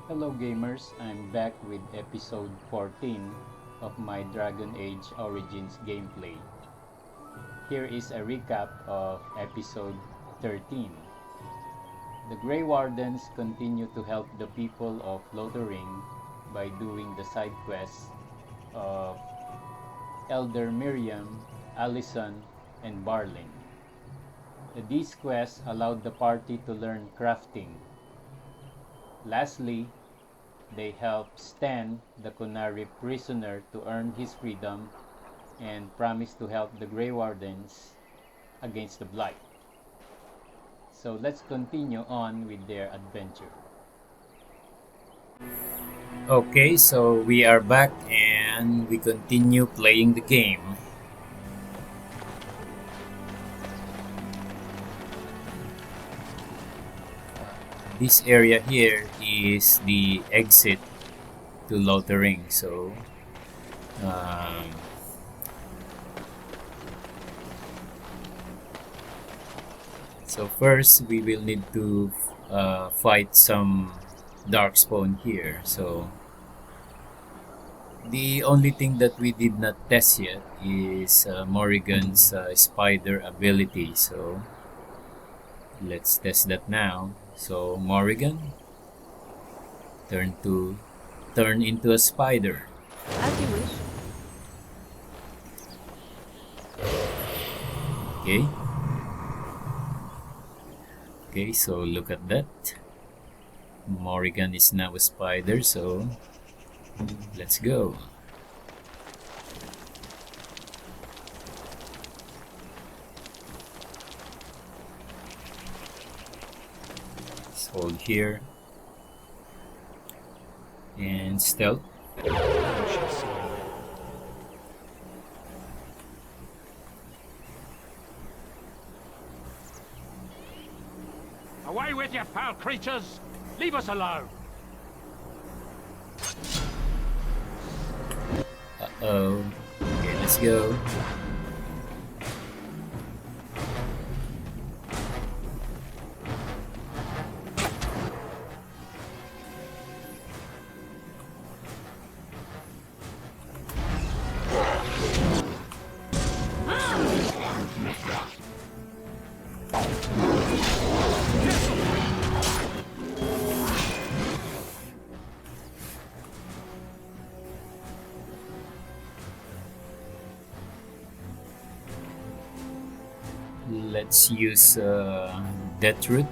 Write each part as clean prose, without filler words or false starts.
Hello gamers, I'm back with episode 14 of my Dragon Age Origins gameplay. Here is a recap of episode 13. The Grey Wardens continue to help the people of Lothering by doing the side quests of Elder Miriam, Allison, and Barlin. These quests allowed the party to learn crafting. Lastly, they help Stan, the Kunari prisoner, to earn his freedom and promise to help the Grey Wardens against the Blight. So let's continue on with their adventure. Okay, so we are back and we continue playing the game. This area here is the exit to Lothering. Um, so first we will need to fight some darkspawn here. So the only thing that we did not test yet is Morrigan's spider ability. So let's test that now. So Morrigan, turn into a spider. As you wish. Okay. Okay, so look at that. Morrigan is now a spider, so let's go. Let's hold here. And stealth. Away with you, foul creatures! Leave us alone! Uh-oh. Okay, let's go. Let's use death root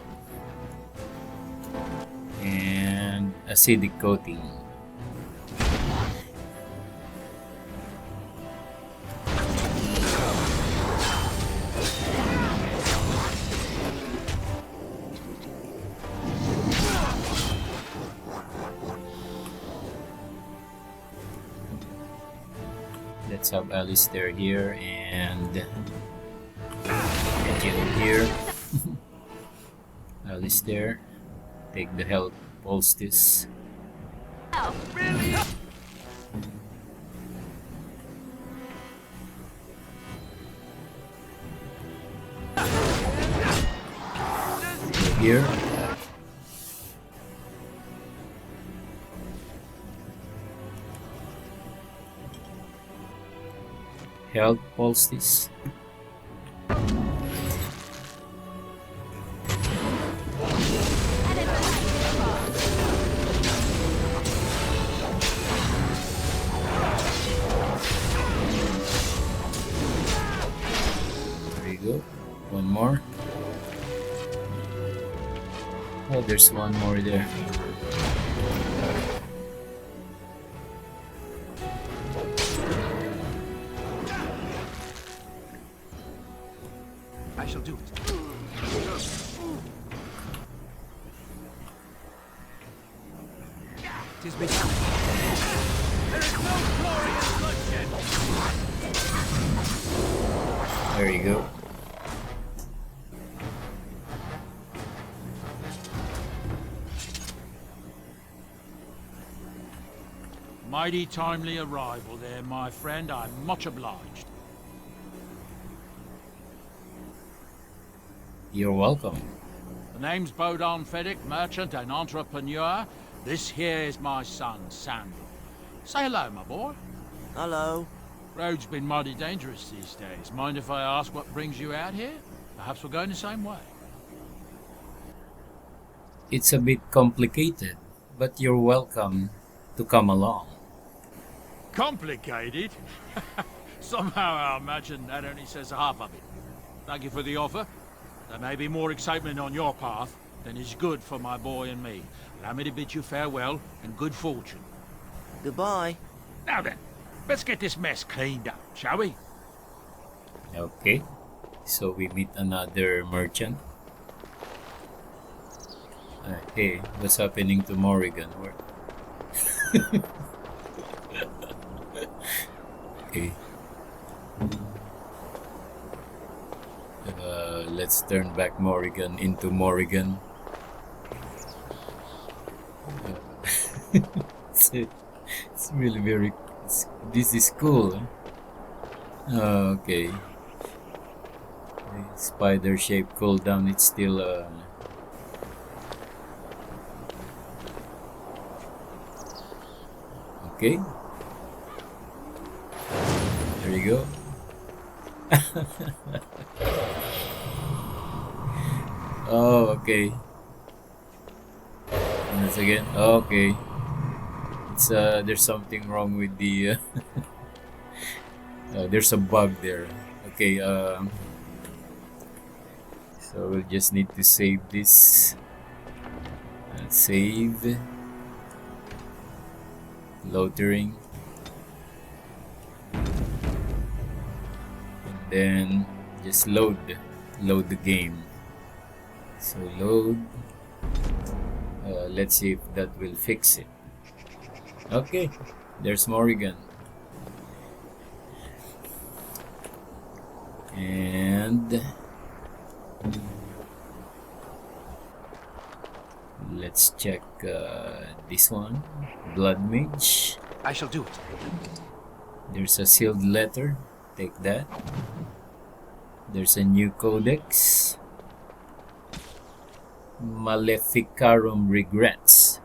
and acidic coating. Let's have Alistair here and here. Alistair, take the health poultice. Here. Health poultice. One more. Oh, there's one more there. I shall do it. Tis begun. There is no glory in bloodshed! There you go. Mighty timely arrival there, my friend. I'm much obliged. You're welcome. The name's Bodon Feddick, merchant and entrepreneur. This here is my son, Sandal. Say hello, my boy. Hello. Road's been mighty dangerous these days. Mind if I ask what brings you out here? Perhaps we're going the same way. It's a bit complicated, but you're welcome to come along. Complicated? Somehow I imagine that only says half of it. Thank you for the offer. There may be more excitement on your path than is good for my boy and me. Allow me to bid you farewell and good fortune. Goodbye. Now then, let's get this mess cleaned up, shall we? Okay, so we meet another merchant. Hey, what's happening to Morrigan? Okay. Let's turn back Morrigan into Morrigan. It's really this is cool. Okay. Spider shape cooldown, it's still okay. There you go. Oh, okay. Once again. Okay. It's there's something wrong with the there's a bug there. Okay, so we'll just need to save this. Save. Lothering. And then just load the game. So load. Let's see if that will fix it. Okay, there's Morrigan. And let's check this one. Blood Mage. I shall do it. There's a sealed letter. Take that. There's a new codex. Maleficarum regrets.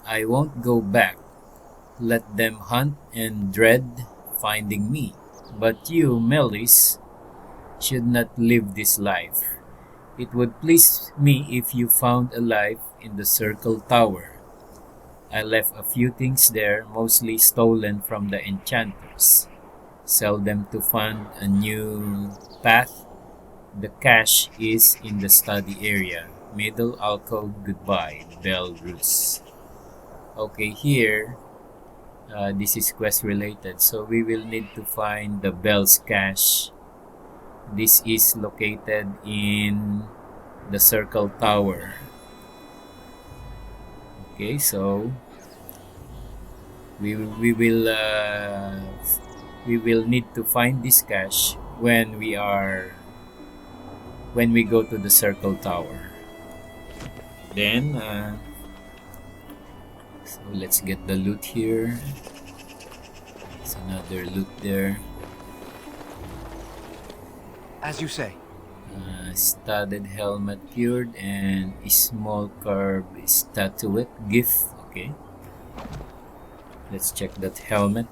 I won't go back. Let them hunt and dread finding me. But you, Melis, should not live this life. It would please me if you found a life in the Circle Tower. I left a few things there, mostly stolen from the enchanters. Sell them to fund a new path. The cache is in the study area. Middle alcove, goodbye, Belarus. Okay, here, this is quest related, so we will need to find the Bell's cache. This is located in the Circle Tower. Okay, so we will need to find this cache when we go to the Circle Tower. Then so let's get the loot here. There's another loot there. As you say. Studded helmet cured and a small curb statuette gift. Okay. Let's check that helmet.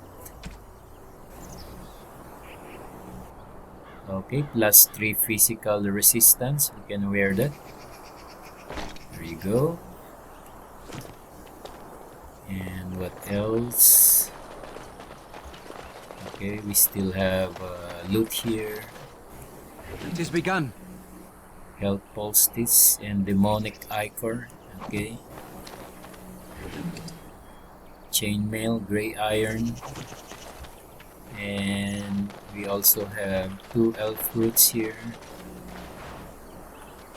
Okay, plus 3 physical resistance. We can wear that. There you go. And what else? Okay, we still have loot here. It has begun. Health Poultice and Demonic Ichor. Okay. Chainmail, Grey Iron. And we also have 2 elf fruits here.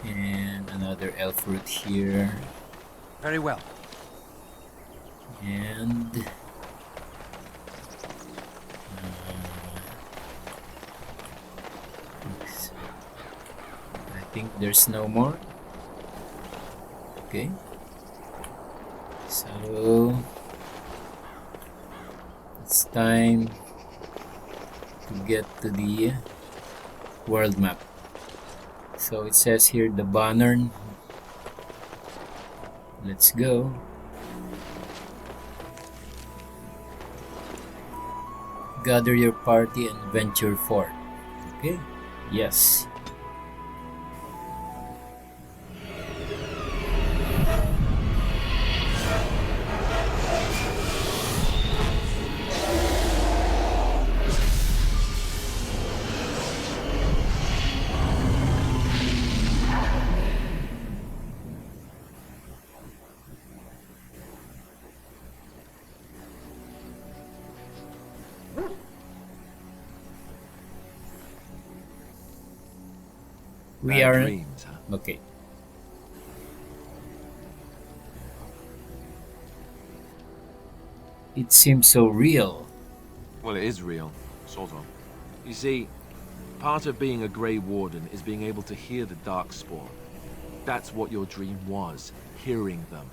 And another elf fruit here. Very well. And I think there's no more. Okay, so it's time to get to the world map. So it says here the banner. Let's go. Gather your party and venture forth. Okay? Yes. We Bad are dreams, huh? okay. It seems so real. Well, it is real, sort of. You see, part of being a Grey Warden is being able to hear the Darkspawn. That's what your dream was, hearing them.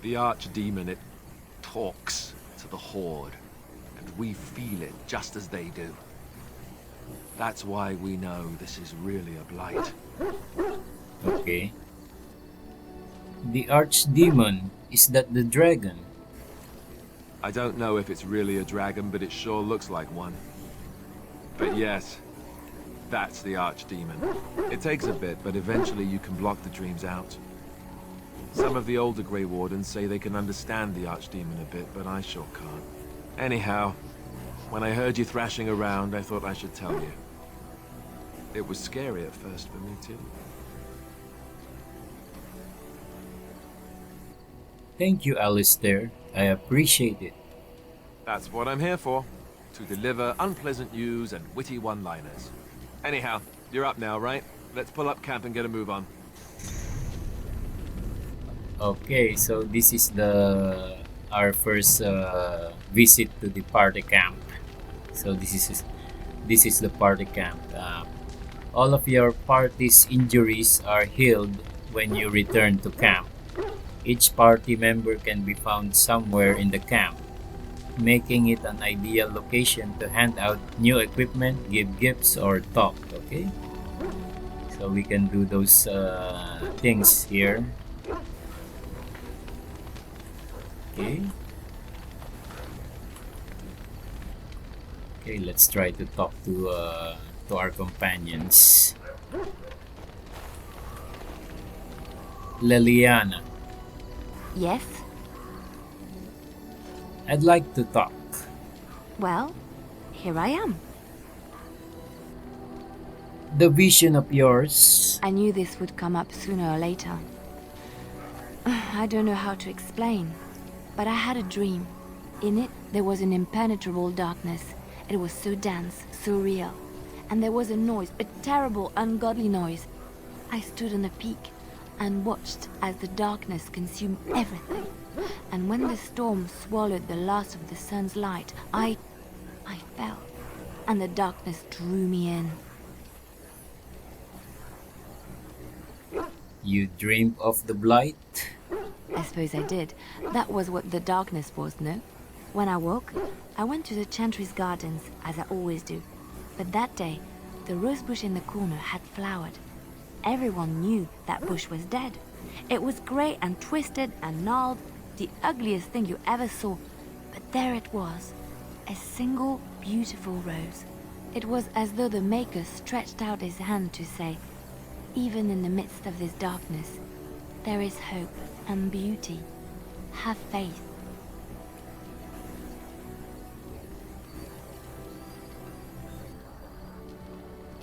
The Archdemon, it talks to the Horde, and we feel it just as they do. That's why we know this is really a blight. Okay. The Archdemon, is that the dragon? I don't know if it's really a dragon, but it sure looks like one. But yes, that's the Archdemon. It takes a bit, but eventually you can block the dreams out. Some of the older Grey Wardens say they can understand the Archdemon a bit, but I sure can't. Anyhow, when I heard you thrashing around, I thought I should tell you. It was scary at first for me, too. Thank you, Alistair. I appreciate it. That's what I'm here for. To deliver unpleasant news and witty one-liners. Anyhow, you're up now, right? Let's pull up camp and get a move on. Okay, so this is our first visit to the party camp. So this is the party camp. All of your party's injuries are healed when you return to camp. Each party member can be found somewhere in the camp, making it an ideal location to hand out new equipment, give gifts, or talk. Okay, so we can do those things here. Okay, let's try to talk to our companions. Leliana, Yes? I'd like to talk. Well, here I am. The vision of yours. I knew this would come up sooner or later. I don't know how to explain, but I had a dream. In it, there was an impenetrable darkness. It was so dense, so real. And there was a noise, a terrible, ungodly noise. I stood on a peak and watched as the darkness consumed everything. And when the storm swallowed the last of the sun's light, I fell, and the darkness drew me in. You dreamed of the blight? I suppose I did. That was what the darkness was, no? When I woke, I went to the Chantry's gardens, as I always do. But that day, the rosebush in the corner had flowered. Everyone knew that bush was dead. It was grey and twisted and gnarled, the ugliest thing you ever saw. But there it was, a single beautiful rose. It was as though the Maker stretched out his hand to say, even in the midst of this darkness, there is hope and beauty. Have faith.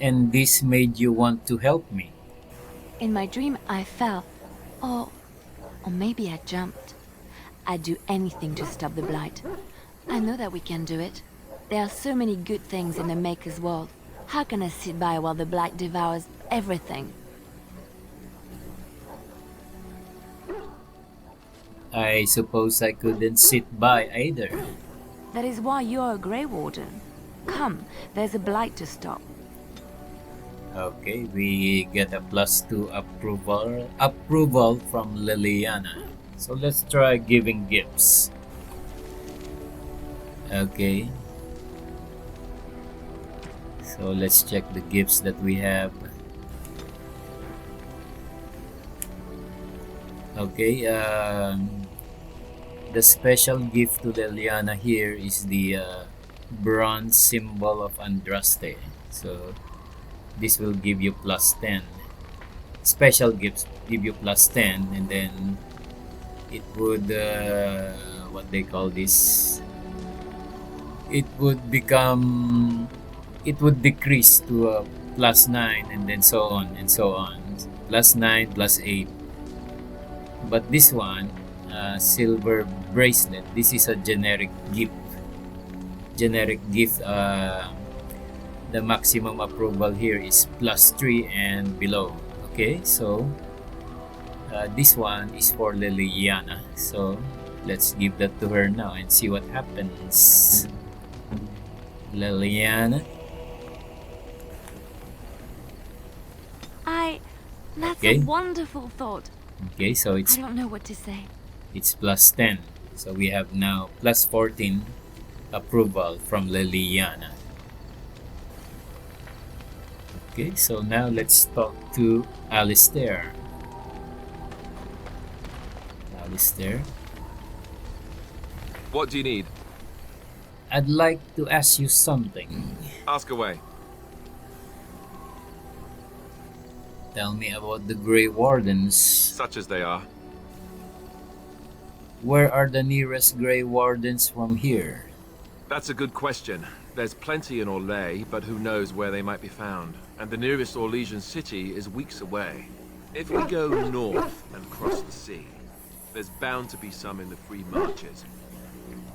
And this made you want to help me? In my dream, I fell. Or maybe I jumped. I'd do anything to stop the blight. I know that we can do it. There are so many good things in the Maker's world. How can I sit by while the blight devours everything? I suppose I couldn't sit by either. That is why you're a Grey Warden. Come, there's a blight to stop. Okay, we get a +2 approval from Leliana. So let's try giving gifts. Okay. So let's check the gifts that we have. Okay, The special gift to Leliana here is the bronze symbol of Andraste. So this will give you plus 10. Special gifts give you plus 10, and then it would what they call this, it would become, it would decrease to plus 9, and then so on and so on, plus 9 plus 8. But this one, silver bracelet, this is a generic gift. The maximum approval here is plus 3 and below. Okay, so this one is for Leliana, so let's give that to her now and see what happens. Leliana. That's Okay. a wonderful thought. Okay, so I don't know what to say. it's plus 10. So we have now plus 14 approval from Leliana. Okay, so now let's talk to Alistair. Alistair, What do you need? I'd like to ask you something. Ask away. Tell me about the Grey Wardens. Such as they are. Where are the nearest Grey Wardens from here? That's a good question. There's plenty in Orlais, but who knows where they might be found. And the nearest Orlesian city is weeks away. If we go north and cross the sea, there's bound to be some in the Free Marches.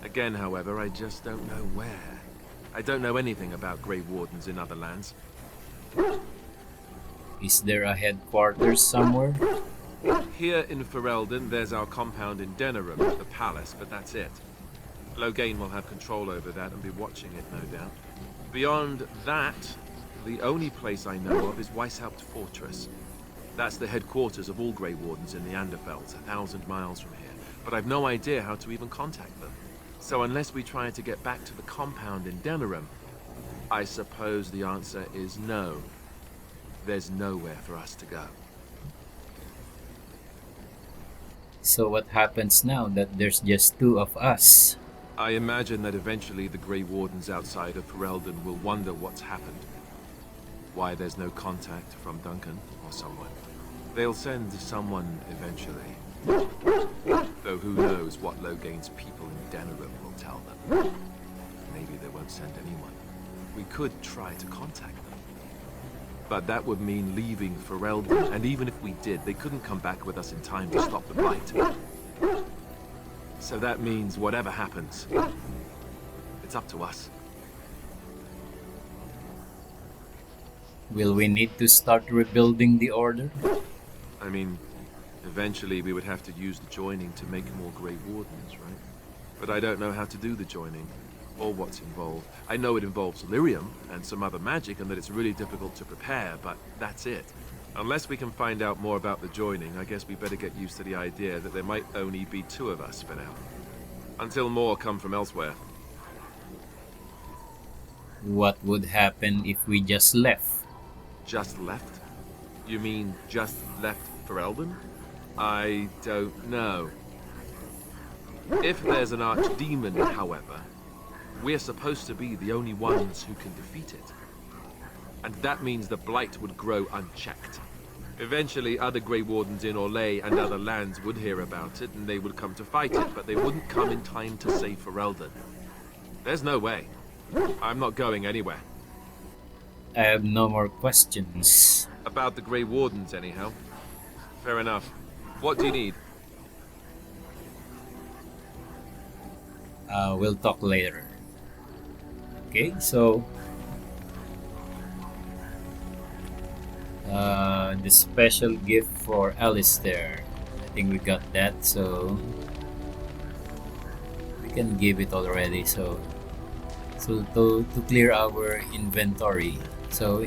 Again, however, I just don't know where. I don't know anything about Grey Wardens in other lands. Is there a headquarters somewhere? Here in Ferelden, there's our compound in Denerim, the palace, but that's it. Loghain will have control over that and be watching it, no doubt. Beyond that, the only place I know of is Weishaupt Fortress. That's the headquarters of all Grey Wardens in the Anderfelds, 1,000 miles from here. But I've no idea how to even contact them. So unless we try to get back to the compound in Denerim, I suppose the answer is no. There's nowhere for us to go. So what happens now that there's just two of us? I imagine that eventually the Grey Wardens outside of Ferelden will wonder what's happened. Why there's no contact from Duncan or someone. They'll send someone eventually. Though who knows what Loghain's people in Denerim will tell them. Maybe they won't send anyone. We could try to contact them. But that would mean leaving Ferelden, and even if we did, they couldn't come back with us in time to stop the Blight. So that means whatever happens, it's up to us. Will we need to start rebuilding the Order? I mean, eventually we would have to use the joining to make more Grey Wardens, right? But I don't know how to do the joining, or what's involved. I know it involves lyrium and some other magic, and that it's really difficult to prepare, but that's it. Unless we can find out more about the joining, I guess we better get used to the idea that there might only be two of us for now. Until more come from elsewhere. What would happen if we just left? Just left? You mean just left Ferelden? I don't know. If there's an archdemon, however, we're supposed to be the only ones who can defeat it. And that means the Blight would grow unchecked. Eventually, other Grey Wardens in Orlais and other lands would hear about it, and they would come to fight it, but they wouldn't come in time to save Ferelden. There's no way. I'm not going anywhere. I have no more questions. About the Grey Wardens, anyhow. Fair enough. What do you need? We'll talk later. Okay, so the special gift for Alistair, I think we got that, so we can give it already. So to clear our inventory, so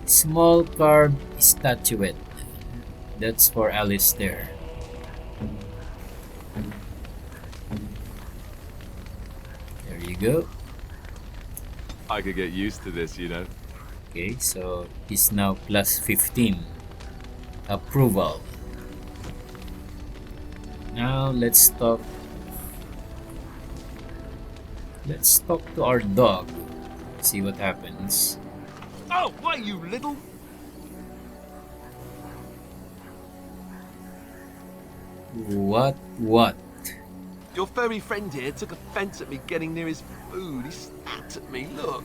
small carved statuette, that's for Alistair. There you go. I could get used to this, you know. Okay, so he's now plus 15 approval. Now let's talk Let's talk to our dog. See what happens. Oh, why, you little... What? Your furry friend here took offense at me getting near his food. He snapped at me, look.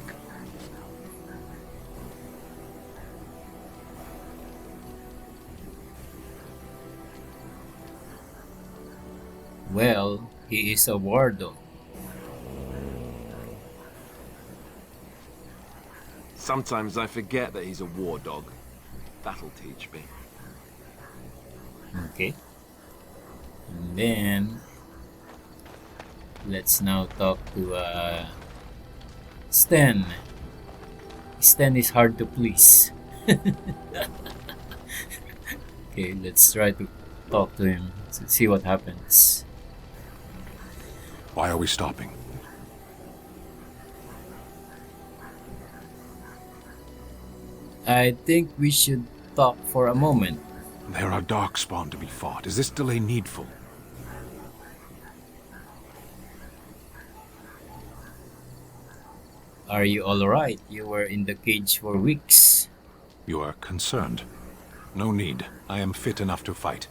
Well, he is a war dog. Sometimes I forget that he's a war dog. That'll teach me. Okay. And then let's now talk to Sten. Sten is hard to please. Okay, let's try to talk to him. See what happens. Why are we stopping? I think we should talk for a moment. There are darkspawn to be fought. Is this delay needful? Are you alright? You were in the cage for weeks. You are concerned. No need. I am fit enough to fight.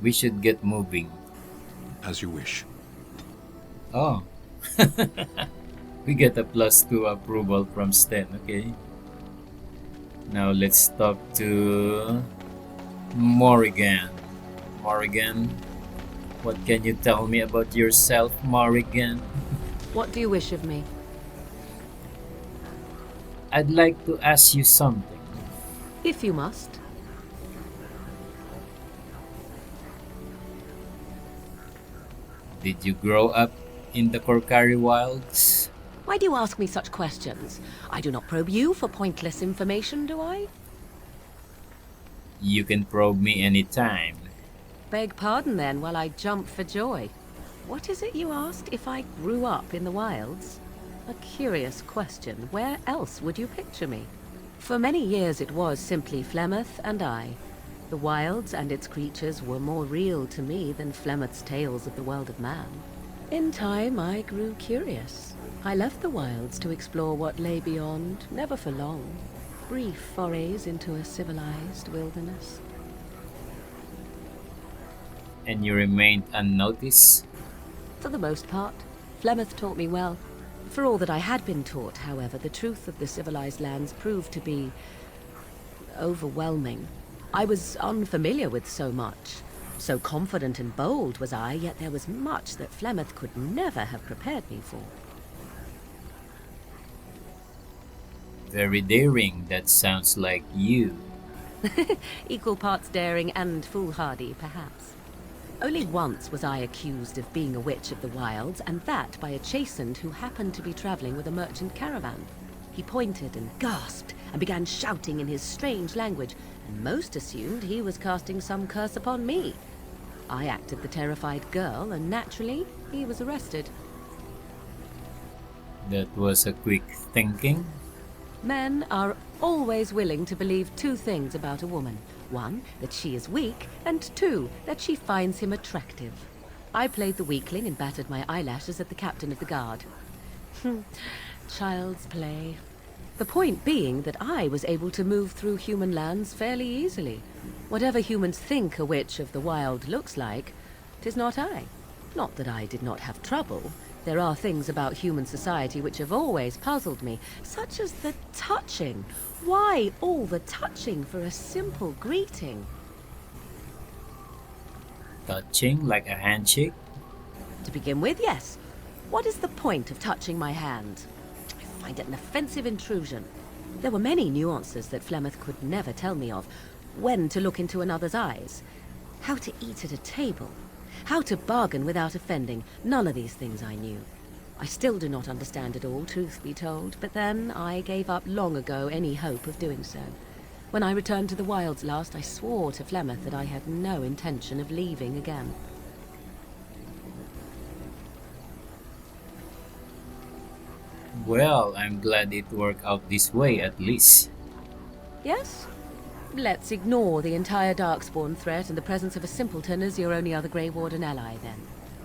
We should get moving. As you wish. Oh. We get a +2 approval from Sten, okay? Now let's talk to Morrigan. Morrigan, what can you tell me about yourself, Morrigan? What do you wish of me? I'd like to ask you something. If you must. Did you grow up in the Korkari wilds? Why do you ask me such questions? I do not probe you for pointless information, do I? You can probe me anytime. Beg pardon then while I jump for joy. What is it you asked if I grew up in the wilds? A curious question. Where else would you picture me? For many years it was simply Flemeth and I. The wilds and its creatures were more real to me than Flemeth's tales of the world of man. In time I grew curious. I left the wilds to explore what lay beyond, never for long. Brief forays into a civilized wilderness. And you remained unnoticed? For the most part, Flemeth taught me well. For all that I had been taught, however, the truth of the civilized lands proved to be overwhelming. I was unfamiliar with so much. So confident and bold was I, yet there was much that Flemeth could never have prepared me for. Very daring, that sounds like you. Equal parts daring and foolhardy, perhaps. Only once was I accused of being a witch of the wilds, and that by a chastened who happened to be traveling with a merchant caravan. He pointed and gasped and began shouting in his strange language, and most assumed he was casting some curse upon me. I acted the terrified girl, and naturally, he was arrested. That was a quick thinking. Men are always willing to believe two things about a woman. One, that she is weak, and two, that she finds him attractive. I played the weakling and battered my eyelashes at the captain of the guard. Child's play. The point being that I was able to move through human lands fairly easily. Whatever humans think a witch of the wild looks like, 'tis not I. Not that I did not have trouble. There are things about human society which have always puzzled me, such as the touching. Why all the touching for a simple greeting? Touching like a handshake? To begin with, yes. What is the point of touching my hand? I find it an offensive intrusion. There were many nuances that Flemeth could never tell me of. When to look into another's eyes. How to eat at a table. How to bargain without offending. None of these things I knew. I still do not understand it all, truth be told, but then I gave up long ago any hope of doing so. When I returned to the wilds last, I swore to Flemeth that I had no intention of leaving again. Well, I'm glad it worked out this way at least. Yes? Let's ignore the entire Darkspawn threat and the presence of a simpleton as your only other Grey Warden ally, then.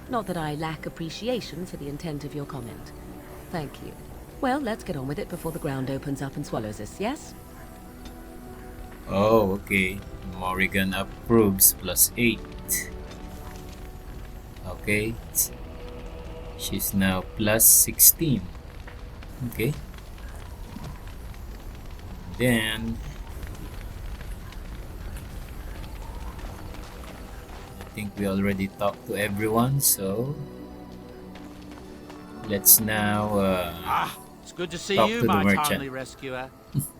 Not that I lack appreciation for the intent of your comment. Thank you. Well, let's get on with it before the ground opens up and swallows us, yes? Oh, okay. Morrigan approves +8. Okay. She's now +16. Okay. Then I think we already talked to everyone, so let's now It's good to see talk you, to the my merchant. timely rescuer.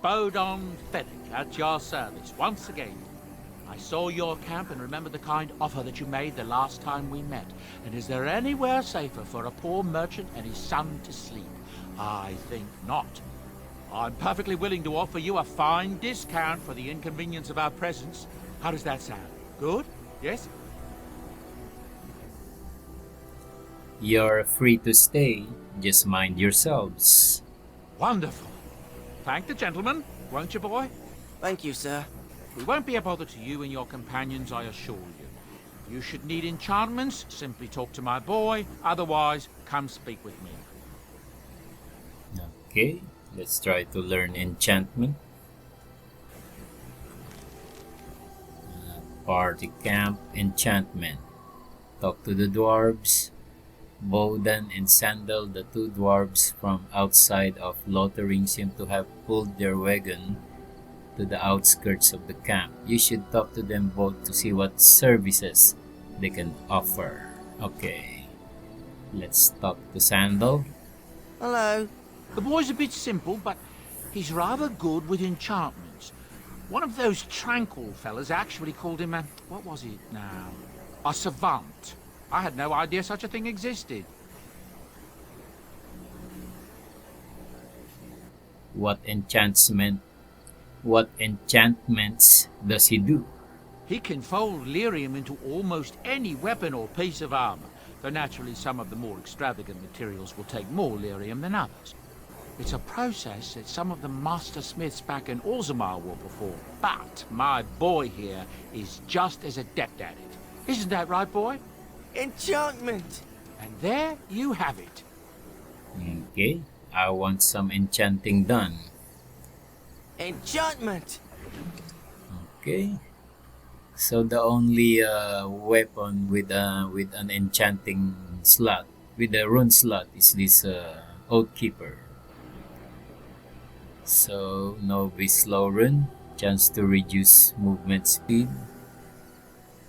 Bodon Fennec, at your service once again. I saw your camp and remember the kind offer that you made the last time we met. And is there anywhere safer for a poor merchant and his son to sleep? I think not. I'm perfectly willing to offer you a fine discount for the inconvenience of our presence. How does that sound? Good? Yes? You're free to stay. Just mind yourselves. Wonderful. Thank the gentleman, won't you, boy? Thank you, sir. We won't be a bother to you and your companions, I assure you. If you should need enchantments, simply talk to my boy. Otherwise, come speak with me. Okay, let's try to learn enchantment. Party camp enchantment. Talk to the dwarves. Bowden and Sandal, the two dwarves from outside of Lothering, seem to have pulled their wagon to the outskirts of the camp. You should talk to them both to see what services they can offer. Okay, let's talk to Sandal. Hello. The boy's a bit simple, but he's rather good with enchantments. One of those tranquil fellas actually called him a... what was it now? A savant. I had no idea such a thing existed. What enchantments does he do? He can fold lyrium into almost any weapon or piece of armor, though naturally some of the more extravagant materials will take more lyrium than others. It's a process that some of the master smiths back in Orzammar will perform, but my boy here is just as adept at it. Isn't that right, boy? Enchantment! And there you have it. Okay, I want some enchanting done. Enchantment! Okay, so the only weapon with an enchanting slot, with a rune slot, is this Oathkeeper. So Novice Slow Rune, chance to reduce movement speed.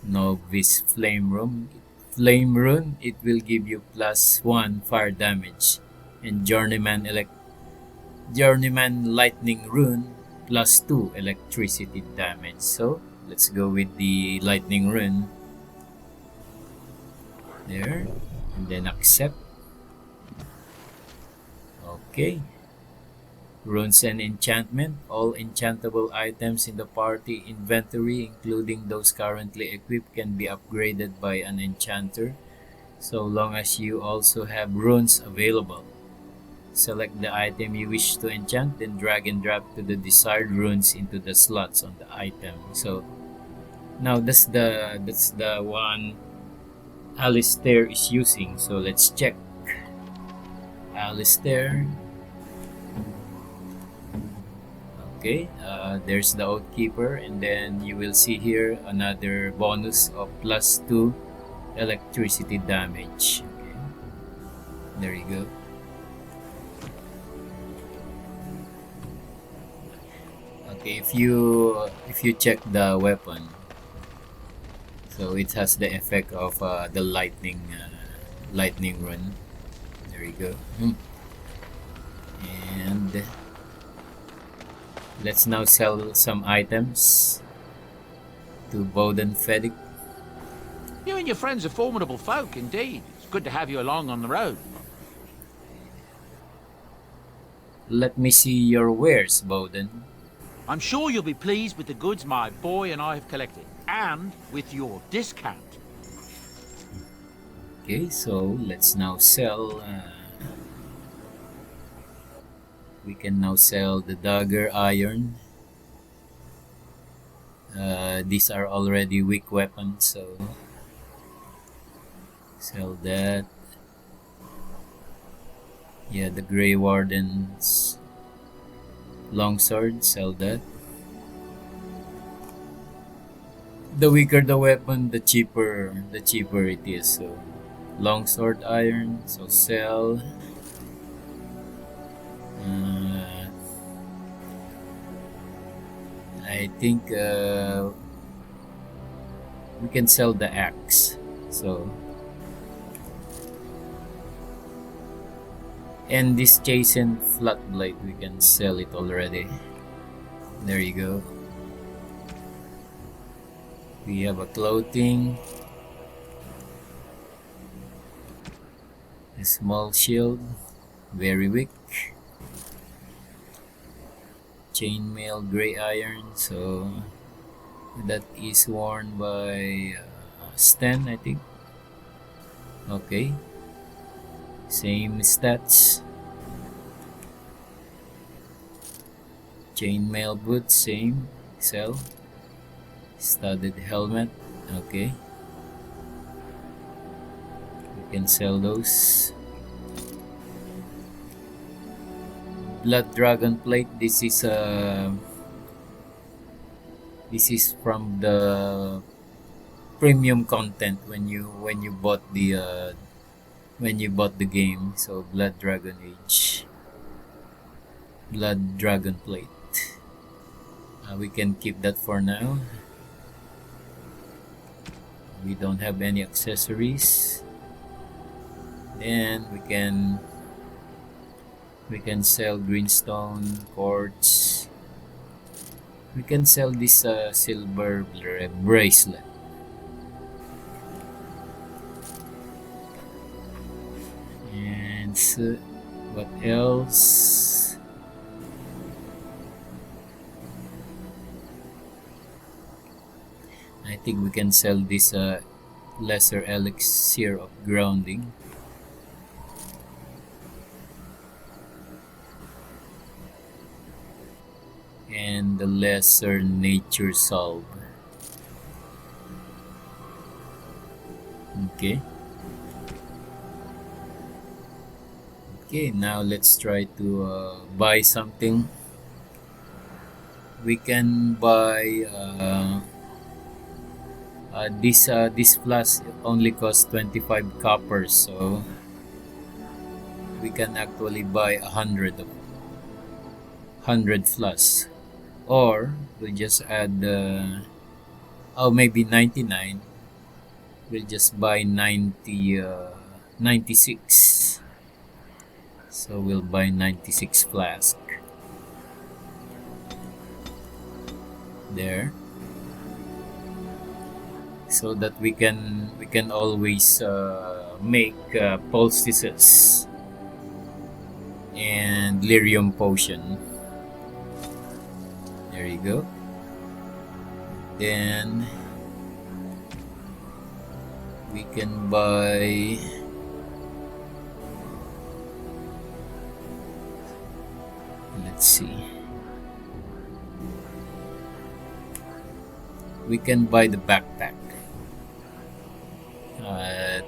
Novice Flame Rune, it will give you +1 fire damage. And Journeyman Lightning Rune, +2 electricity damage. So let's go with the Lightning Rune. There, and then accept. Okay. Runes and enchantment. All enchantable items in the party inventory, including those currently equipped, can be upgraded by an enchanter, so long as you also have runes available. Select the item you wish to enchant, then drag and drop to the desired runes into the slots on the item. So now that's the one Alistair is using. So let's check. Alistair. Okay, there's the Oathkeeper, and then you will see here another bonus of +2 electricity damage. Okay, there you go. Okay, if you check the weapon, so it has the effect of the lightning rune. There you go. And let's now sell some items to Bowden Fennec. You and your friends are formidable folk, indeed. It's good to have you along on the road. Let me see your wares, Bowden. I'm sure you'll be pleased with the goods my boy and I have collected, and with your discount. Okay, so let's now sell. We can now sell the dagger iron. These are already weak weapons, so sell that. Yeah, the Grey Wardens longsword, sell that. The weaker the weapon, the cheaper it is. So longsword iron, so sell. I think we can sell the axe. So, and this chastened flat blade, we can sell it already. There you go. We have a clothing, a small shield, very weak. Chainmail gray iron, so that is worn by Stan, I think. Okay, same stats. Chainmail boots, same, sell. Studded helmet, okay, we can sell those. Blood dragon plate, this is from the premium content when you bought the game. So blood dragon age, blood dragon plate, we can keep that for now. We don't have any accessories. Then we can sell greenstone quartz. We can sell this silver bracelet. And so, what else? I think we can sell this lesser elixir of grounding. And the lesser nature salve. Okay. Okay, now let's try to buy something. We can buy this flask only costs 25 coppers, so we can actually buy 100 flasks, or we'll just add maybe 99. We'll just buy 96, so we'll buy 96 flask there, so that we can always make poultices and lyrium potion. There you go. Then we can buy let's see, we can buy the backpack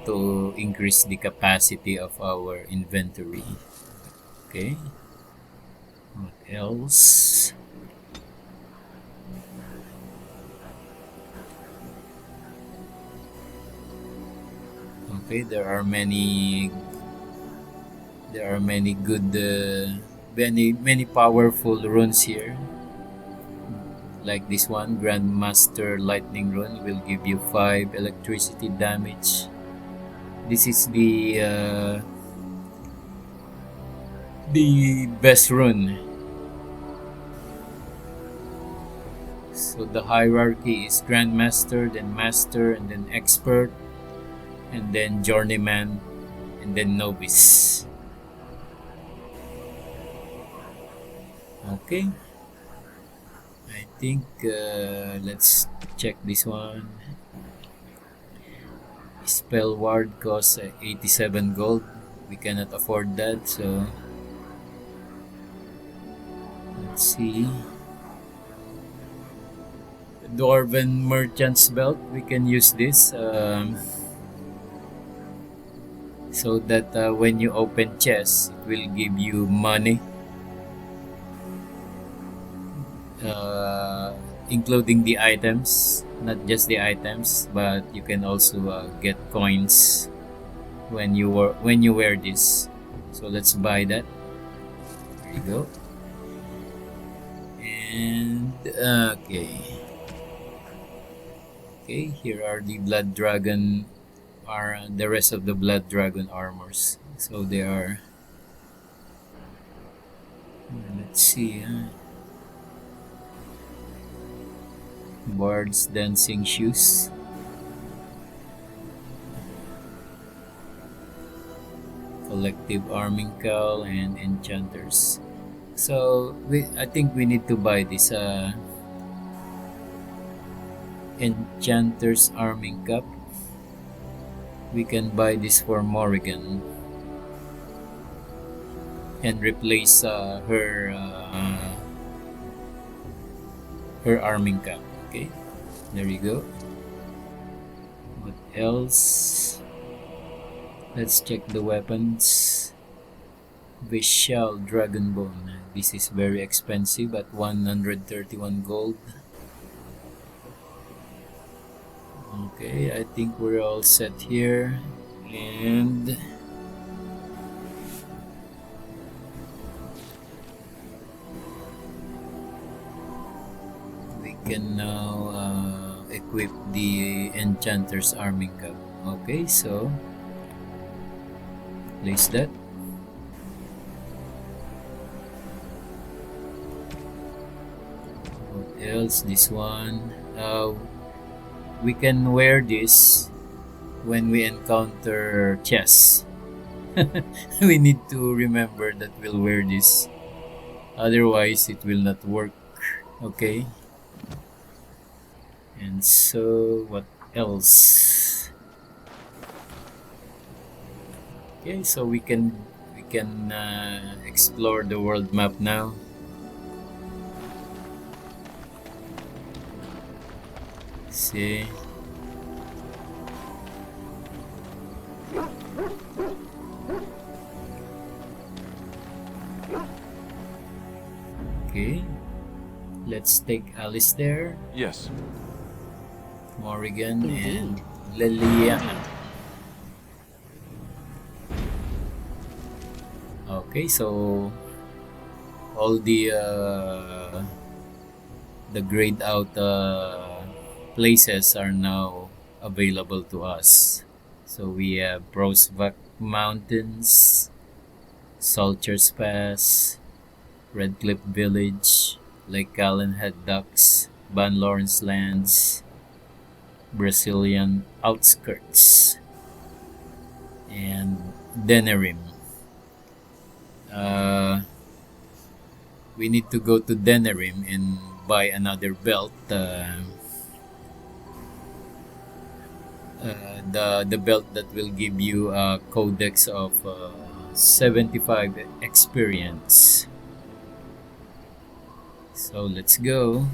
to increase the capacity of our inventory. Okay, what else? Okay, there are many good many powerful runes here, like this one, Grandmaster Lightning Rune, will give you 5 electricity damage. This is the best rune. So the hierarchy is Grandmaster, then Master, and then Expert, and then Journeyman, and then Novice. Okay, I think let's check this one. Spell ward costs 87 gold. We cannot afford that, so let's see. Dwarven Merchant's Belt. We can use this so that when you open chests, it will give you money, including the items, not just the items, but you can also get coins when you wear this. So let's buy that. There you go. And okay, here are the blood dragon, are the rest of the blood dragon armors. So they are, let's see, Bard's dancing shoes, collective arming cowl, and enchanters. So I think we need to buy this enchanter's arming cup. We can buy this for Morrigan and replace her arming cup. Okay, there you go. What else? Let's check the weapons. Vishal Dragonbone. This is very expensive at 131 gold. Okay, I think we're all set here, and we can now equip the Enchanter's Arming Cup. Okay, so place that. What else? This one. We can wear this when we encounter chests. We need to remember that we'll wear this, otherwise it will not work. Okay, and so what else? Okay, so we can explore the world map now. See, okay, let's take Alice there. Yes. Morrigan and Indeed. Leliana. Okay, so all the grayed out places are now available to us. So we have Brosvac Mountains, Salters Pass, Redcliffe Village, Lake Callan Head Ducks, Van Lawrence Lands, Brazilian Outskirts, and Denerim. We need to go to Denerim and buy another belt. The belt that will give you a codex of 75 experience. So let's go.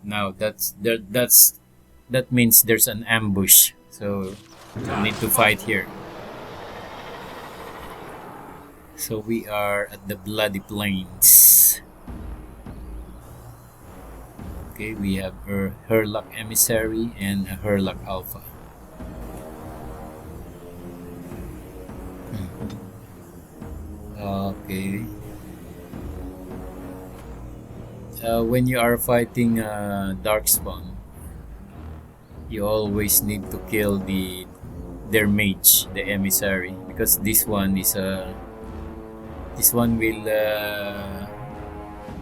Now that means there's an ambush, so we need to fight here. So we are at the Bloody Plains. Okay, we have a Herlock Emissary and a Herlock Alpha. Okay. When you are fighting Darkspawn, you always need to kill their mage, the emissary, because this one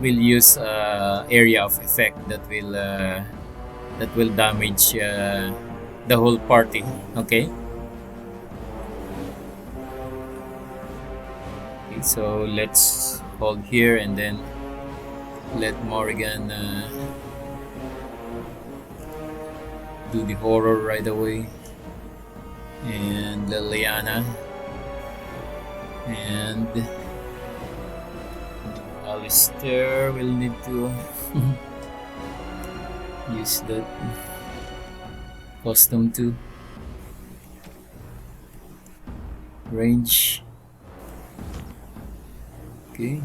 will use area of effect that will damage the whole party. Okay. Okay, so let's hold here and then let Morrigan do the horror right away, and Leliana And Alistair will need to use that custom to range. Okay,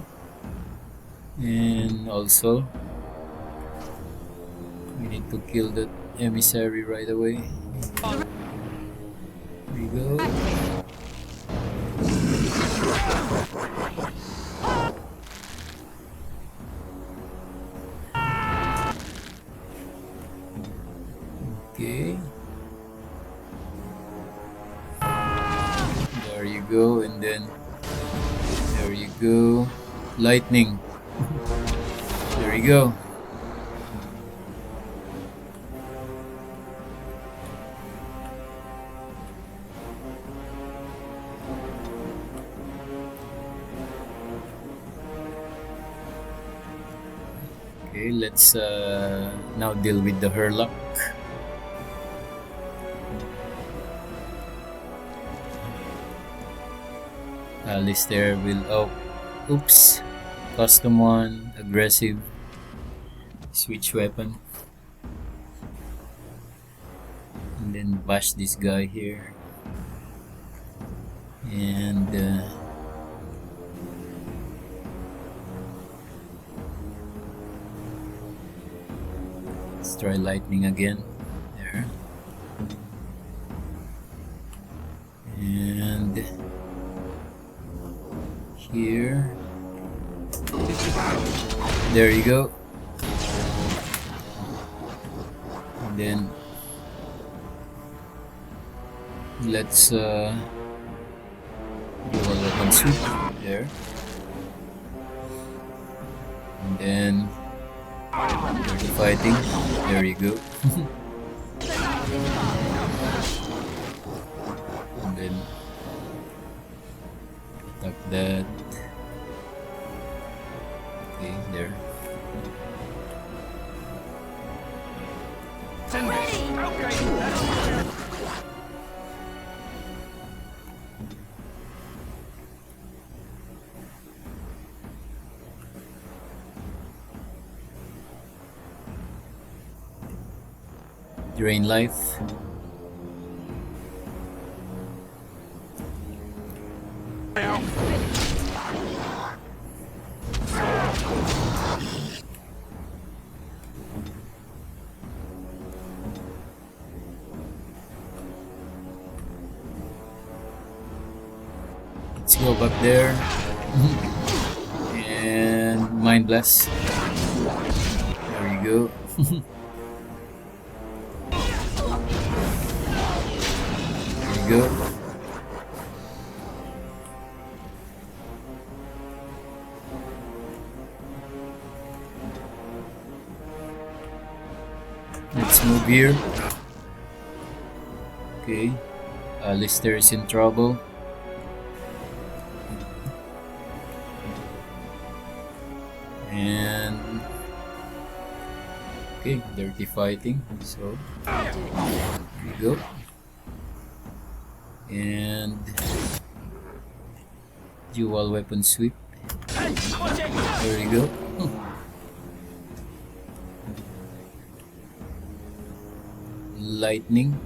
and also we need to kill that emissary right away. There we go. Okay. There you go, and then there you go. Lightning. There you go. Okay, let's now deal with the Hurlock. Alistair will, oh, oops, custom one, aggressive, switch weapon, and then bash this guy here, and let's try lightning again, there, and here, there you go, and then let's do a weapon sweep there, and then dirty fighting, there you go. And then attack that. Okay, there. Drain life. Let's go back there. And Mind Blast. There you go. There you go. Let's move here. Okay. Alistair is in trouble. And okay, dirty fighting. So here we go. And dual weapon sweep. There you go. Lightning.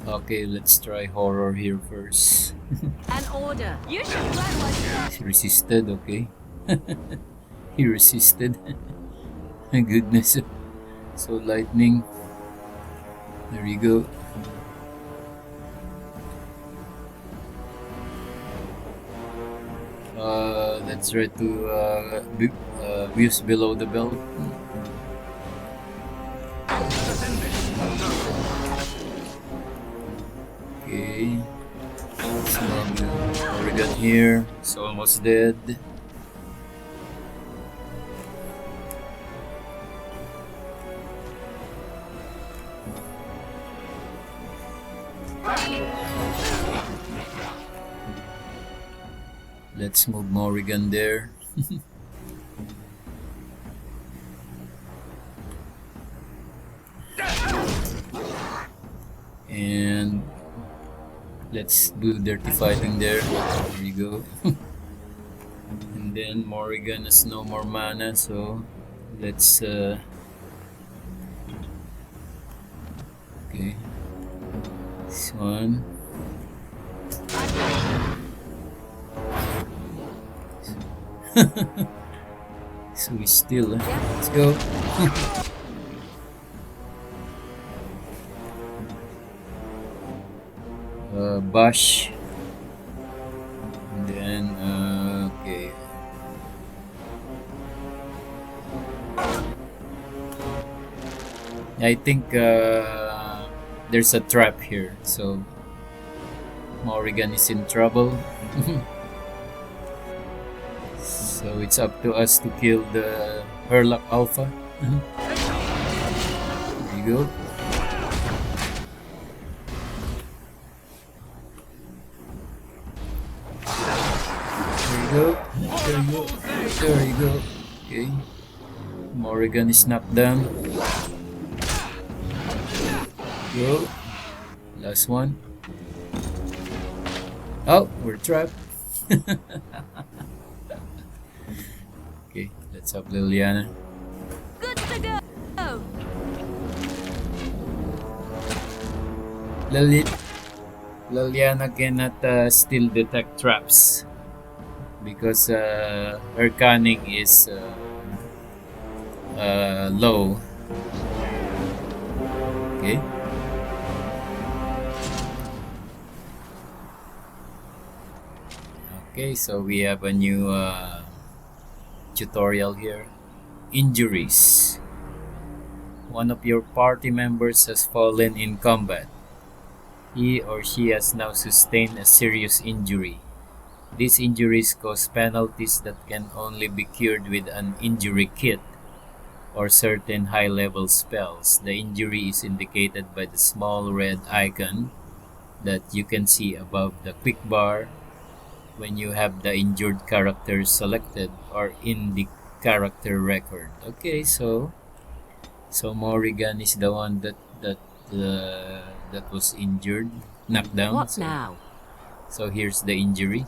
Okay, let's try horror here first. An order. You should learn what. He resisted, okay. He resisted. My goodness. So lightning. There you go. Let's try to use below the belt. Okay. Morrigan here. It's almost dead. Let's move Morrigan there. And Let's do dirty fighting there. There you go. And then Morrigan has no more mana, so let's okay. This one. So we still let's go. Bash. And then okay. I think there's a trap here, so Morrigan is in trouble. So it's up to us to kill the Herlock Alpha. There you go. There you go. There you go. Okay. Morrigan is knocked down. Go. Last one. Oh, we're trapped. Okay, let's up Leliana. Good to go! Leliana cannot still detect traps because her cunning is low. Okay. Okay, so we have a new tutorial here. Injuries. One of your party members has fallen in combat. He or she has now sustained a serious injury. These injuries cause penalties that can only be cured with an injury kit or certain high-level spells. The injury is indicated by the small red icon that you can see above the quick bar when you have the injured character selected or in the character record. Okay, so Morrigan is the one that was injured, knocked down. What now? So here's the injury.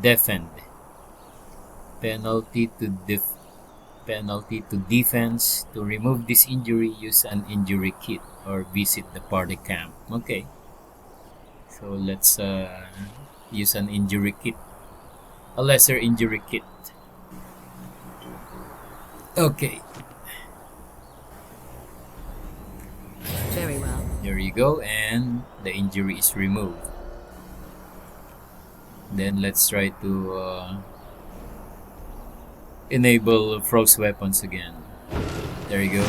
Defend. Penalty to defense. To remove this injury, use an injury kit or visit the party camp. Okay. So let's use an injury kit. A lesser injury kit. Okay. Very well. There you go, and the injury is removed. Then let's try to enable frost weapons again. There you go.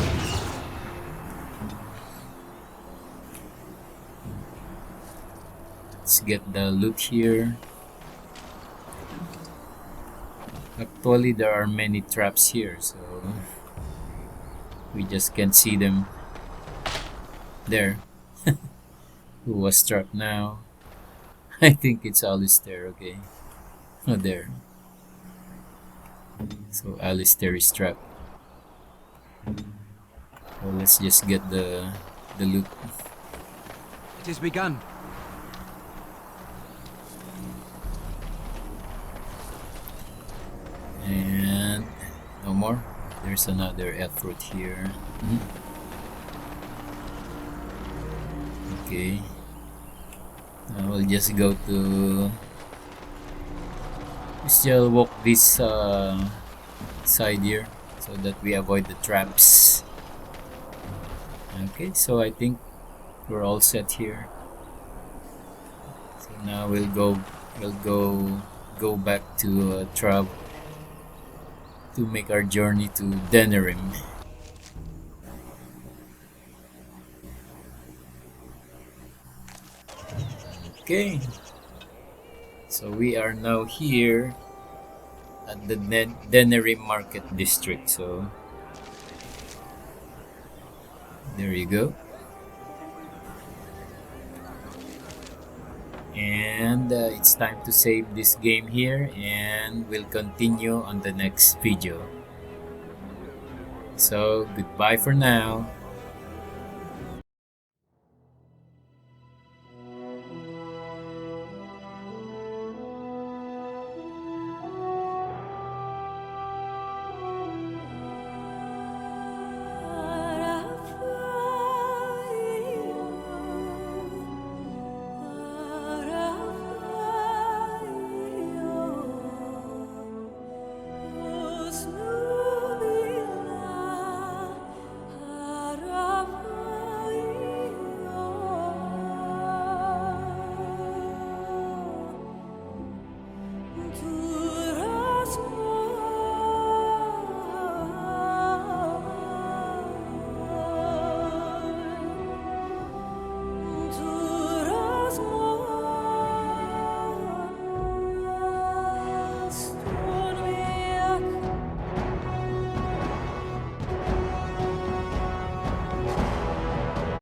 Let's get the loot here. Actually, there are many traps here, so we just can't see them. There. Who was trapped now? I think it's Alistair, okay. Oh, there. So Alistair is trapped. So let's just get the loot. It has begun. And no more. There's another F-fruit here. Okay. We'll just go to. Still walk this side here so that we avoid the traps. Okay, so I think we're all set here. So now we'll go back to Trav to make our journey to Denerim. Okay, so we are now here at the Denerim Market District. So there you go. And it's time to save this game here, and we'll continue on the next video. So goodbye for now.